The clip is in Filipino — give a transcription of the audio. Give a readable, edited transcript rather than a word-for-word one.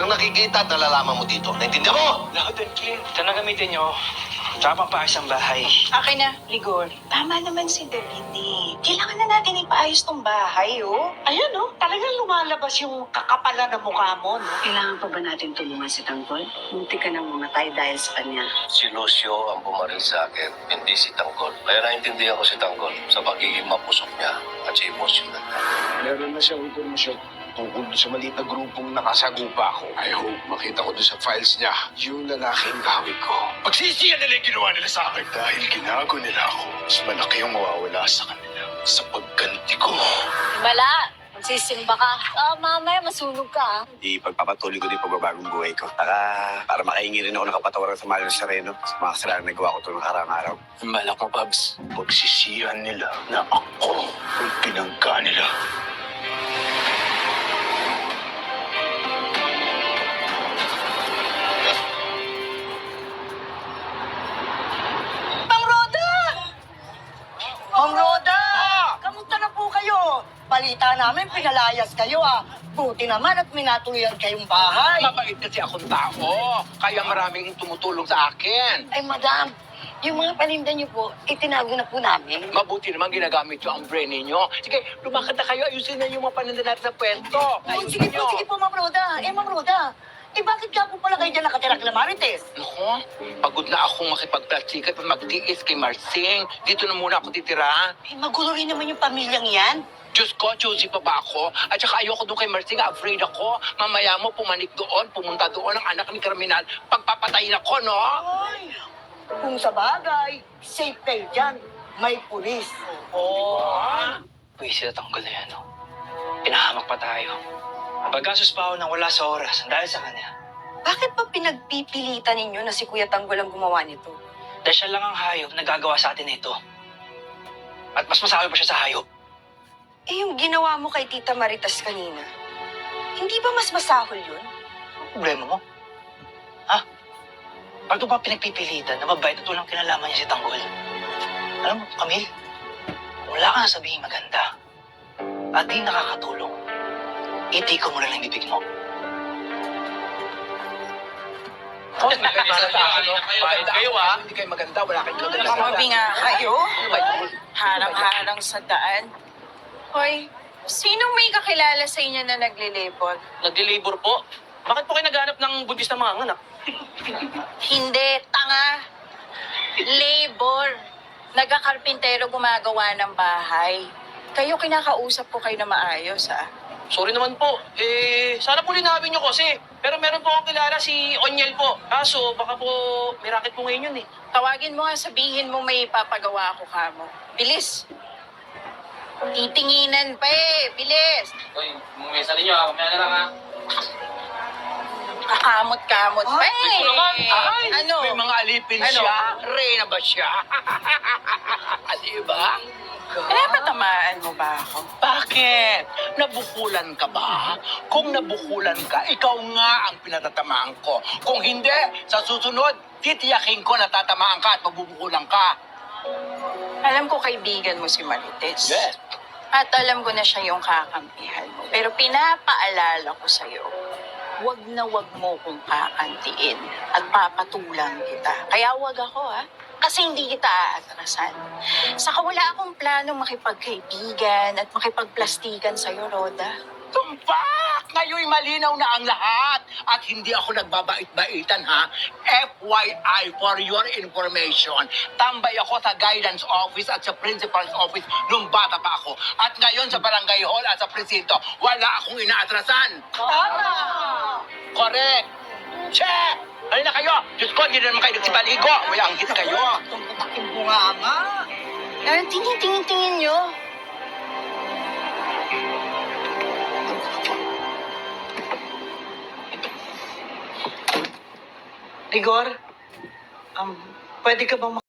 ng nakikita at nalalaman mo dito. Naintindihan mo? Loud and clear. Ito na gamitin nyo. Tsaka pampaayos ang bahay. Akin na, Rigor. Tama naman si David eh. Kailangan na natin ipaayos tong bahay, oh. Ayan, oh, talagang lumalabas yung kakapalan ng mukha mo, no? Kailangan pa ba natin tulungan si Tanggol? Munti ka nang mamatay dahil sa kanya. Si Lucio ang bumaril sa akin, hindi si Tanggol. Kaya naintindihan ko si Tanggol sa pagiging mapusok niya at sa emosyonal niya. Meron na siyang impormasyon tungkol doon sa maliit na grupong nakasagupa ako. I hope makita ko doon sa files niya yung lalaking gawi ko. Pagsisiyan nila yung ginawa nila sa akin. Dahil ginago nila ako, mas malaki yung mawawala sa kanila sa pagganti ko. Bala, magsisimba ka. Mamaya masunog ka. Ipagpapatuloy ko din pagbabagong buhay ko. Para makahingi rin ako ng kapatawaran sa Mario Sereno sa mga kasalanan na nagawa ko ito ng araw-araw. Malak mo, Pabs. Pagsisiyan nila na ako ang pinangga nila. Ma'am Roda! Kamusta na po kayo? Balita namin, pinalayas kayo Buti naman at minatuloyan kayong bahay. Mabait kasi akong tao. Kaya maraming tumutulong sa akin. Ay, madam, yung mga paninda niyo po, itinago na po namin. Mabuti naman ginagamit yung ang brain ninyo. Sige, lumakad na kayo. Ayusin na yung mga paninda natin sa pwesto. Sige po, Ma'am Roda. Ma'am Roda, bakit ka po pala kayo dyan nakatira kay Marites? Naku, pagod na akong makipagplastikat at magtiis kay Marcing. Dito na muna ako titira. Magulo rin naman yung pamilyang yan. Diyos ko, choosy pa ba ako? At saka ayoko doon kay Marcing, afraid ako. Mamaya mo pumanik doon, pumunta doon ang anak ni Carminal. Pagpapatayin ako, no? Ay, kung sa bagay, safe kayo dyan. May pulis. Pwede Tanggol na yan, no? Pinahamak pa tayo. Pagkasos pa ako nang wala sa oras dahil sa kanya. Bakit pa pinagpipilitan ninyo na si Kuya Tanggol ang gumawa nito? Dahil siya lang ang hayop na gagawa sa atin ito. At mas masabi pa siya sa hayop. Yung ginawa mo kay Tita Maritas kanina, hindi ba mas masahol yun? Ano problema mo? Ha? Bakit ba pinagpipilitan na mabait at walang kinalaman niya si Tanggol? Alam mo, Camille, wala ka na sabihin maganda at di nakakatulong. Itiko mo na lang bibig mo. Hindi kayo maganda, wala kayong kaganda. Kamabi nga kayo. Ano Harang-harang sa daan. Hoy, sinong may kakilala sa inyo na nagle-labor? Nagdi-labor po. Bakit po kayo naghanap ng buntis na mga anak? Hindi, tanga. Labor. Nagkakarpintero gumagawa ng bahay. Kayo kinakausap ko kayo na maayos, Sorry naman po. Sana po linawin niyo kasi. Pero meron po akong kilala si Onyel po. Kaso, baka po may racket po ngayon yun eh. Tawagin mo nga, sabihin mo may papagawa ako kamo. Bilis. Titinginan pa bilis. Uy, mumisa ninyo ha. Kumaya na lang ha. Kakamot-kamot pa Ay, Ano? may mga alipin Ano? siya. Reyna ba siya? Diba? Pinapatamaan mo ba ako? Bakit? Nabukulan ka ba? Kung nabukulan ka, ikaw nga ang pinatatamaan ko. Kung hindi, sa susunod, titiyakin ko na tatamaan ka at mabubukulan ka. Alam ko kaibigan mo si Marites. Yes. At alam ko na siya yung kakampihan mo. Pero pinapaalala ko sa'yo, wag na wag mo kong kakantiin at papatulang kita. Kaya wag ako kasi hindi kita aatrasan. Saka wala akong planong makipagkaibigan at makipagplastikan sa'yo, Roda. Tumpak! Ngayon'y malinaw na ang lahat. At hindi ako nagbabait-baitan, ha? FYI, for your information. Tambay ako sa guidance office at sa principal's office nung bata pa ako. At ngayon sa barangay hall at sa presinto, wala akong inaatrasan. Tama! Correct! Check! Halina kayo! Diyos ko, hindi na naman kayo nagsipaligo. May anggit kayo. Itong putaking bunga. Tingin-tingin nyo. Rigor, pwede ka bang